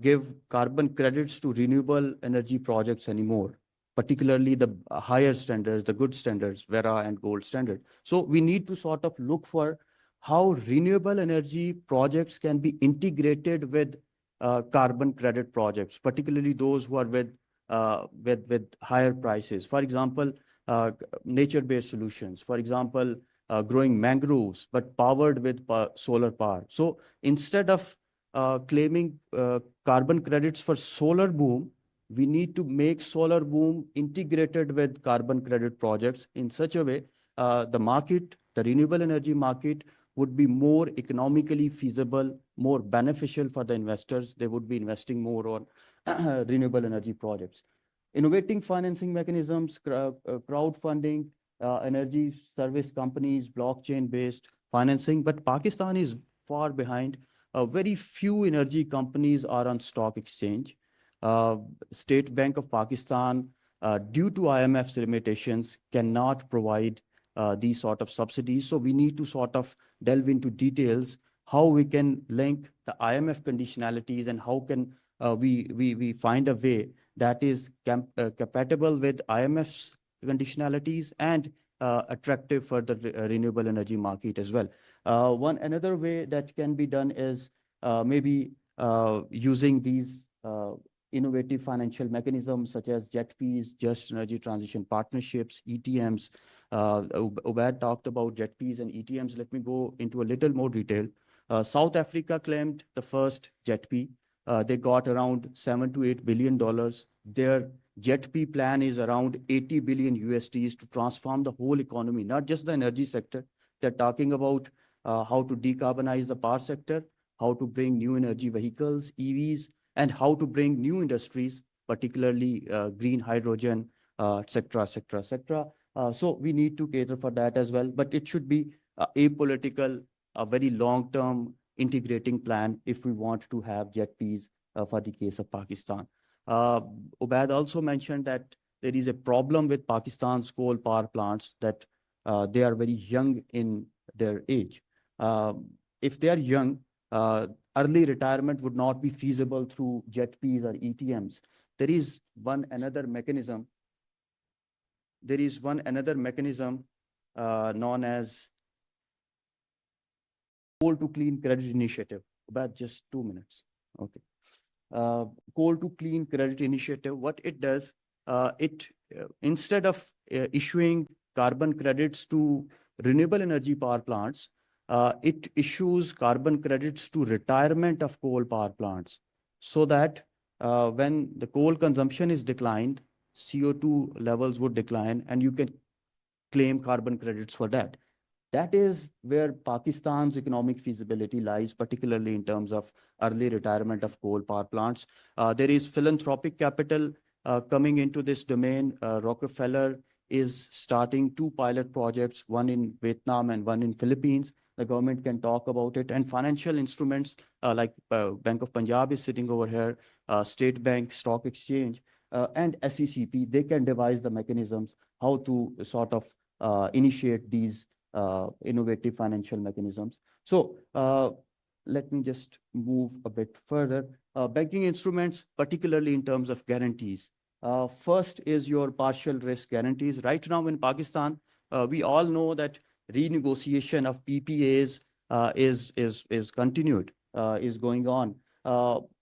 give carbon credits to renewable energy projects anymore, particularly the higher standards, the good standards, Vera and Gold standard. So we need to sort of look for how renewable energy projects can be integrated with carbon credit projects, particularly those who are with higher prices. For example, nature-based solutions. For example, growing mangroves, but powered with solar power. So instead of claiming carbon credits for solar boom, we need to make solar boom integrated with carbon credit projects in such a way the market, the renewable energy market, would be more economically feasible, more beneficial for the investors. They would be investing more on renewable energy projects. Innovating financing mechanisms, crowdfunding, energy service companies, blockchain-based financing, but Pakistan is far behind. Very few energy companies are on stock exchange. State Bank of Pakistan, due to IMF's limitations, cannot provide these sort of subsidies. So we need to sort of delve into details how we can link the IMF conditionalities and how can we find a way that is compatible with IMF's conditionalities and attractive for the renewable energy market as well. One another way that can be done is maybe using these innovative financial mechanisms such as JETPs, Just Energy Transition Partnerships, ETMs. Ubaid talked about JETPs and ETMs. Let me go into a little more detail. South Africa claimed the first JETP. They got around $7 to $8 billion. Their JETP plan is around 80 billion USDs to transform the whole economy, not just the energy sector. They're talking about how to decarbonize the power sector, how to bring new energy vehicles, EVs, and how to bring new industries, particularly green hydrogen, et cetera, et cetera, et cetera. So we need to cater for that as well, but it should be apolitical, a very long-term integrating plan if we want to have JETPs for the case of Pakistan. Ubaid also mentioned that there is a problem with Pakistan's coal power plants, that they are very young in their age. If they are young, early retirement would not be feasible through JETPs or ETMs. There is one another mechanism. There is one another mechanism known as Coal to Clean Credit Initiative. About just 2 minutes. Okay. Coal to Clean Credit Initiative. What it does, instead of issuing carbon credits to renewable energy power plants, it issues carbon credits to retirement of coal power plants, so that when the coal consumption is declined, CO2 levels would decline, and you can claim carbon credits for that. That is where Pakistan's economic feasibility lies, particularly in terms of early retirement of coal power plants. There is philanthropic capital coming into this domain. Rockefeller is starting 2 pilot projects, one in Vietnam and one in Philippines. The government can talk about it. And financial instruments like Bank of Punjab is sitting over here, State Bank, Stock Exchange, and SECP, they can devise the mechanisms how to sort of initiate these innovative financial mechanisms. So let me just move a bit further. Banking instruments, particularly in terms of guarantees. First is your partial risk guarantees. Right now in Pakistan, we all know that renegotiation of PPAs is continued, is going on.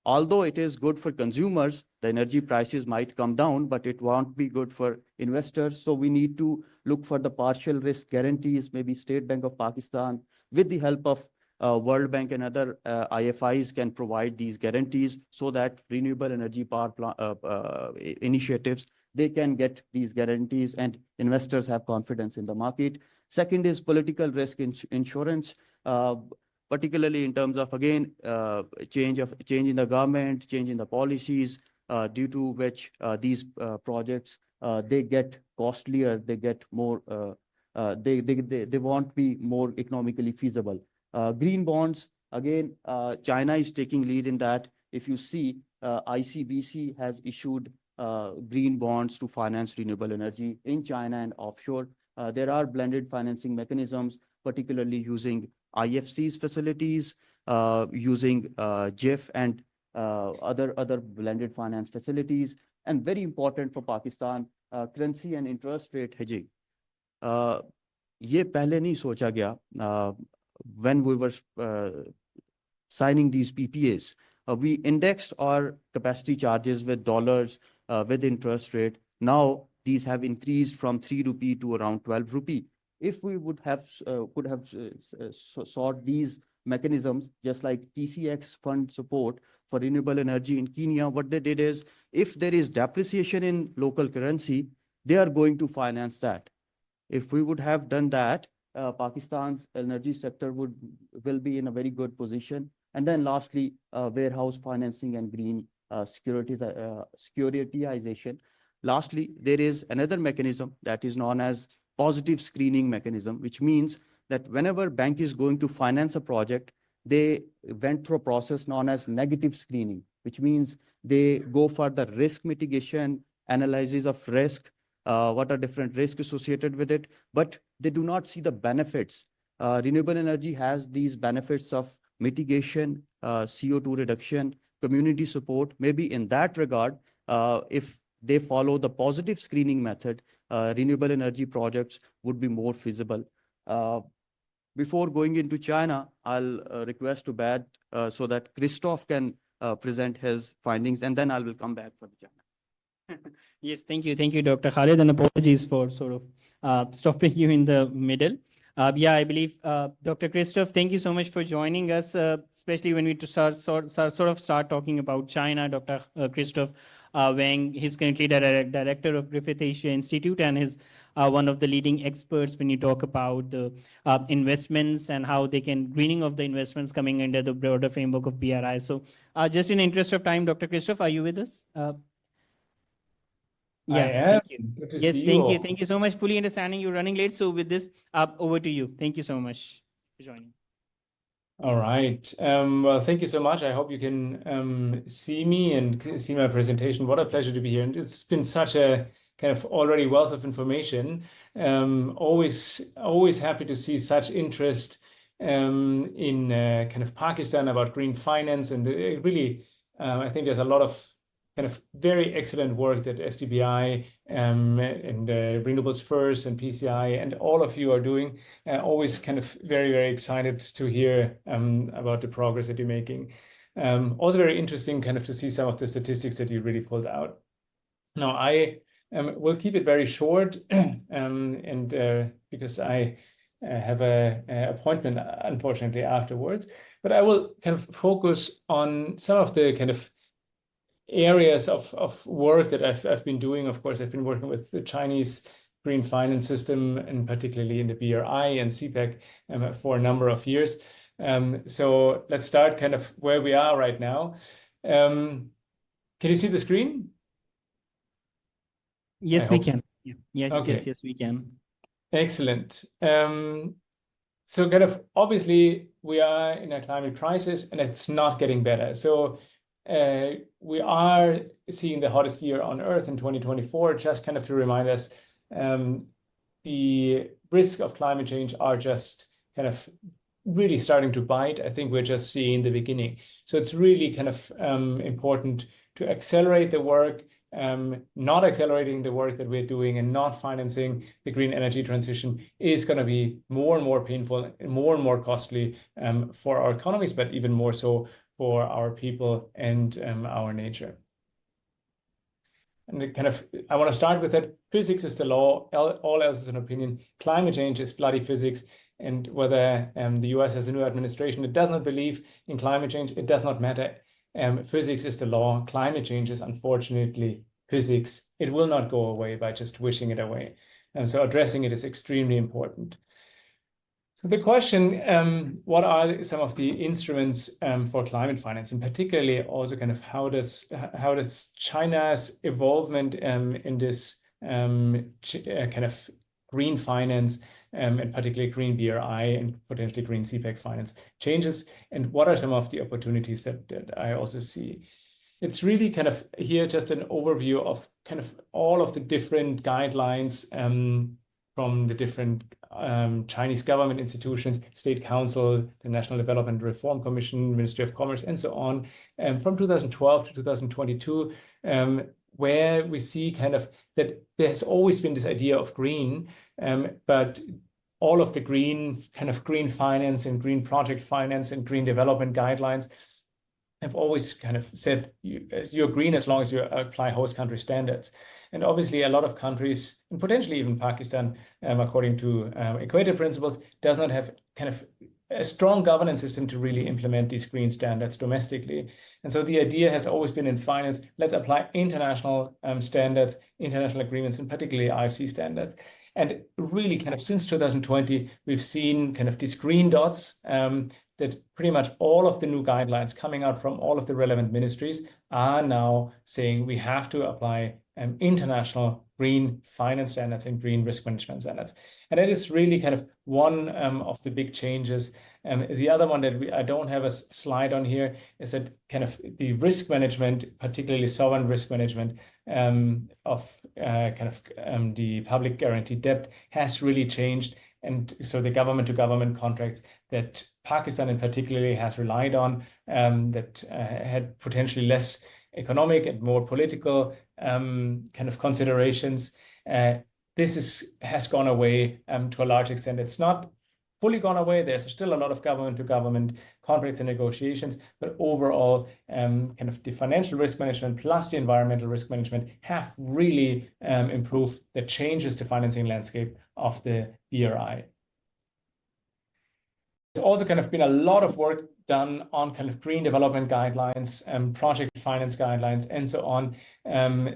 Although it is good for consumers, the energy prices might come down, but it won't be good for investors. So we need to look for the partial risk guarantees. Maybe State Bank of Pakistan, with the help of World Bank and other IFIs, can provide these guarantees so that renewable energy power initiatives, they can get these guarantees and investors have confidence in the market. Second is political risk insurance, particularly in terms of, again, change in the government, change in the policies, due to which these projects, they get costlier, they get more, they won't be more economically feasible. Green bonds, again, China is taking lead in that. If you see, ICBC has issued green bonds to finance renewable energy in China and offshore. There are blended financing mechanisms, particularly using IFC's facilities, using JIF and other blended finance facilities. And very important for Pakistan, currency and interest rate hedging. ये पहले नहीं सोचा गया. When we were signing these PPAs, we indexed our capacity charges with dollars, with interest rate. Now these have increased from 3 rupee to around 12 rupee. If we would have could have sought these mechanisms, just like TCX fund support for renewable energy in Kenya, what they did is, if there is depreciation in local currency, they are going to finance that. If we would have done that, Pakistan's energy sector will be in a very good position. And then lastly, warehouse financing and green securitization. Lastly, there is another mechanism that is known as positive screening mechanism, which means that whenever bank is going to finance a project, they went through a process known as negative screening, which means they go for the risk mitigation, analysis of risk, what are different risks associated with it, but they do not see the benefits. Renewable energy has these benefits of mitigation, CO2 reduction, community support. Maybe in that regard, if they follow the positive screening method, renewable energy projects would be more feasible. Before going into China, I'll request to Bad so that Christoph can present his findings, and then I will come back for the China. Yes, thank you. Thank you, Dr. Khalid, and apologies for sort of stopping you in the middle. Yeah, I believe, Dr. Christoph, thank you so much for joining us, especially when we start talking about China. Dr. Christoph Wang, he's currently the director of Griffith Asia Institute and is one of the leading experts when you talk about the investments and how they can greening of the investments coming under the broader framework of BRI. So just in the interest of time, Dr. Christoph, are you with us? Yeah, I am. thank you. Good to Yes, see thank you you. all. Thank you so much. Fully understanding you're running late. So with this, over to you. Thank you so much for joining. All right. Well, thank you so much. I hope you can see me and see my presentation. What a pleasure to be here. And it's been such a kind of already wealth of information. Always happy to see such interest in kind of Pakistan about green finance. And really, I think there's a lot of kind of very excellent work that SDBI and Renewables First and PCI and all of you are doing. Always kind of very, very excited to hear about the progress that you're making. Also very interesting kind of to see some of the statistics that you really pulled out. Now, I will keep it very short and because I have an appointment, unfortunately, afterwards. But I will kind of focus on some of the kind of areas of work that I've been doing. Of course, I've been working with the Chinese green finance system, and particularly in the BRI and CPEC for a number of years. So let's start kind of where we are right now. Can you see the screen? Yes, we can. Yeah. Yes, Okay. yes, we can. Excellent. So kind of obviously we are in a climate crisis and it's not getting better. So we are seeing the hottest year on Earth in 2024, just kind of to remind us the risks of climate change are just kind of really starting to bite. I think we're just seeing the beginning. So it's really kind of important to accelerate the work. Not accelerating the work that we're doing and not financing the green energy transition is going to be more and more painful and more costly for our economies, but even more so for our people and our nature. And kind of, I want to start with that. Physics is the law. All else is an opinion. Climate change is bloody physics. And whether the US has a new administration that does not believe in climate change, it does not matter. Physics is the law. Climate change is unfortunately physics. It will not go away by just wishing it away. So addressing it is extremely important. So the question, what are some of the instruments for climate finance, and particularly also kind of how does China's involvement in this kind of green finance and particularly green BRI and potentially green CPEC finance changes, and what are some of the opportunities that I also see? It's really kind of here just an overview of kind of all of the different guidelines from the different Chinese government institutions, State Council, the National Development Reform Commission, Ministry of Commerce, and so on, from 2012 to 2022, where we see kind of that there's always been this idea of green, but all of the green finance and green project finance and green development guidelines have always kind of said you're green as long as you apply host country standards. And obviously a lot of countries, and potentially even Pakistan, according to Equator Principles, does not have kind of a strong governance system to really implement these green standards domestically. And so the idea has always been in finance, let's apply international standards, international agreements, and particularly IFC standards. And really kind of since 2020, we've seen kind of these green dots that pretty much all of the new guidelines coming out from all of the relevant ministries are now saying we have to apply international green finance standards and green risk management standards. And that is really kind of one of the big changes. The other one that I don't have a slide on here is that kind of the risk management, particularly sovereign risk management of the public guaranteed debt has really changed. And so the government-to-government contracts that Pakistan in particularly has relied on that had potentially less economic and more political kind of considerations. This has gone away to a large extent. It's not fully gone away. There's still a lot of government-to-government contracts and negotiations, but overall, kind of the financial risk management plus the environmental risk management have really improved. That changes the financing landscape of the BRI. There's also kind of been a lot of work done on kind of green development guidelines, project finance guidelines, and so on.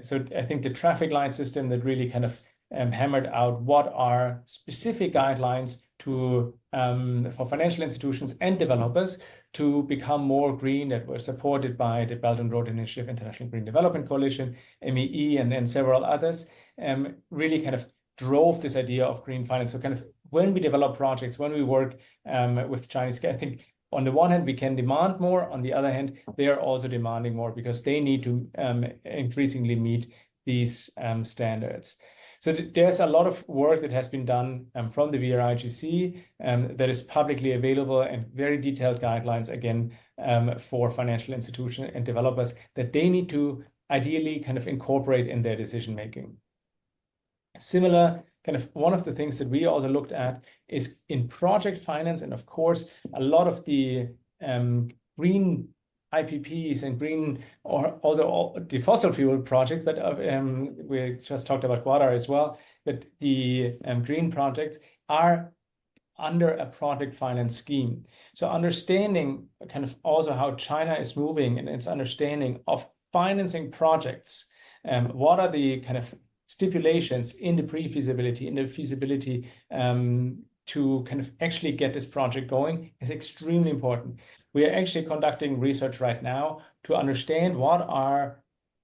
So I think the traffic light system that really kind of hammered out what are specific guidelines to for financial institutions and developers to become more green, that were supported by the Belt and Road Initiative, International Green Development Coalition, MEE, and then several others, really kind of drove this idea of green finance. So kind of when we develop projects, when we work with Chinese, I think on the one hand, we can demand more. On the other hand, they are also demanding more because they need to increasingly meet these standards. So there's a lot of work that has been done from the VRIGC that is publicly available, and very detailed guidelines, again, for financial institutions and developers that they need to ideally kind of incorporate in their decision-making. Similar, kind of one of the things that we also looked at is in project finance, and of course, a lot of the green IPPs and green, or also all the fossil fuel projects, but we just talked about water as well, but the green projects are under a project finance scheme. So understanding kind of also how China is moving and its understanding of financing projects, what are the kind of stipulations in the pre-feasibility, in the feasibility to kind of actually get this project going is extremely important. We are actually conducting research right now to understand what are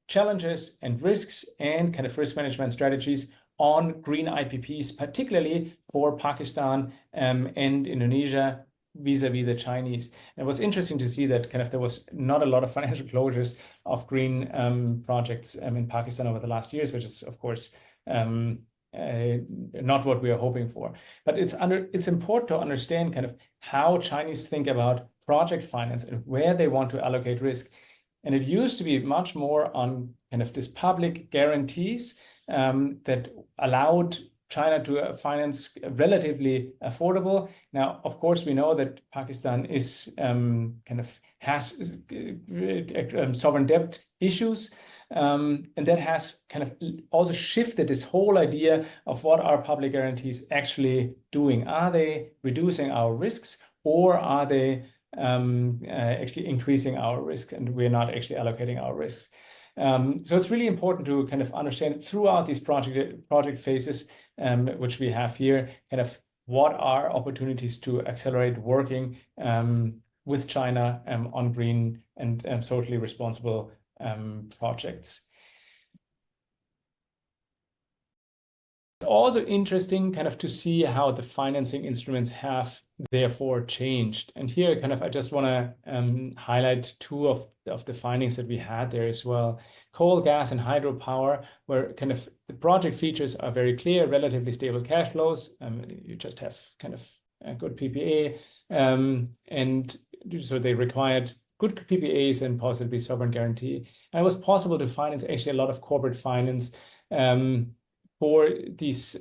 challenges and risks and kind of risk management strategies on green IPPs, particularly for Pakistan and Indonesia vis-a-vis the Chinese. And it was interesting to see that kind of there was not a lot of financial closures of green projects in Pakistan over the last years, which is, of course, not what we are hoping for. But it's important to understand kind of how Chinese think about project finance and where they want to allocate risk. And it used to be much more on kind of this public guarantees that allowed China to finance relatively affordable. Now, of course, we know that Pakistan is kind of has sovereign debt issues. And that has kind of also shifted this whole idea of what are public guarantees actually doing. Are they reducing our risks, or are they actually increasing our risk, and we're not actually allocating our risks? So it's really important to kind of understand throughout these project phases, which we have here, kind of what are opportunities to accelerate working with China on green and socially responsible projects. It's also interesting kind of to see how the financing instruments have therefore changed. And here kind of I just want to highlight two of the findings that we had there as well. Coal, gas, and hydropower, where kind of the project features are very clear, relatively stable cash flows. You just have kind of a good PPA. And so they required good PPAs and possibly sovereign guarantee. And it was possible to finance actually a lot of corporate finance for these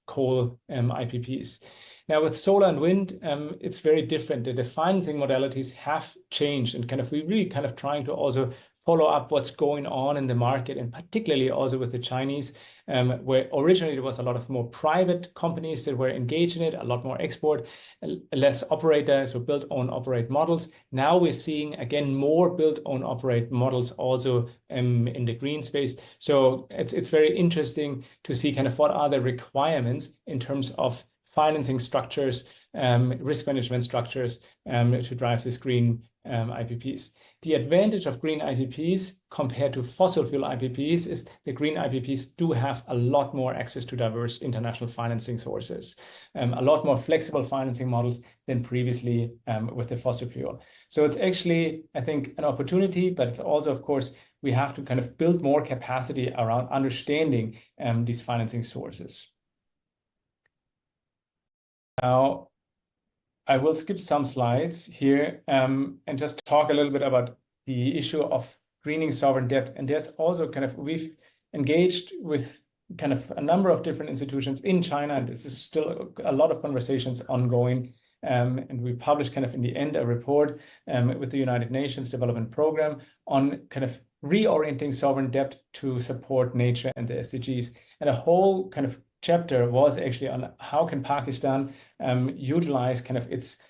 coal IPPs. Now with solar and wind, it's very different. The financing modalities have changed, and kind of we really kind of trying to also follow up what's going on in the market, and particularly also with the Chinese, where originally there was a lot of more private companies that were engaged in it, a lot more export, less operators, so build, own, operate models. Now we're seeing, again, more build, own, operate models also in the green space. So it's very interesting to see kind of what are the requirements in terms of financing structures, risk management structures to drive this green IPPs. The advantage of green IPPs compared to fossil fuel IPPs is the green IPPs do have a lot more access to diverse international financing sources, a lot more flexible financing models than previously with the fossil fuel. So it's actually, I think, an opportunity, but it's also, of course, we have to kind of build more capacity around understanding these financing sources. Now, I will skip some slides here and just talk a little bit about the issue of greening sovereign debt. And there's also kind of, we've engaged with kind of a number of different institutions in China, and this is still a lot of conversations ongoing. And we published kind of in the end a report with the United Nations Development Program on kind of reorienting sovereign debt to support nature and the SDGs. And a whole kind of chapter was actually on how can Pakistan utilize kind of its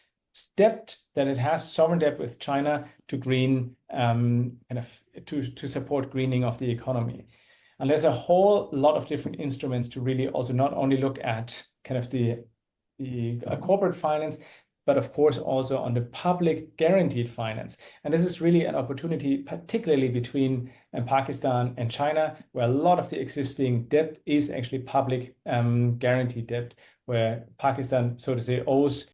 debt that it has, sovereign debt with China, to green kind of to support greening of the economy. And there's a whole lot of different instruments to really also not only look at kind of the corporate finance, but of course also on the public guaranteed finance. And this is really an opportunity, particularly between Pakistan and China, where a lot of the existing debt is actually public guaranteed debt, where Pakistan, so to say, owes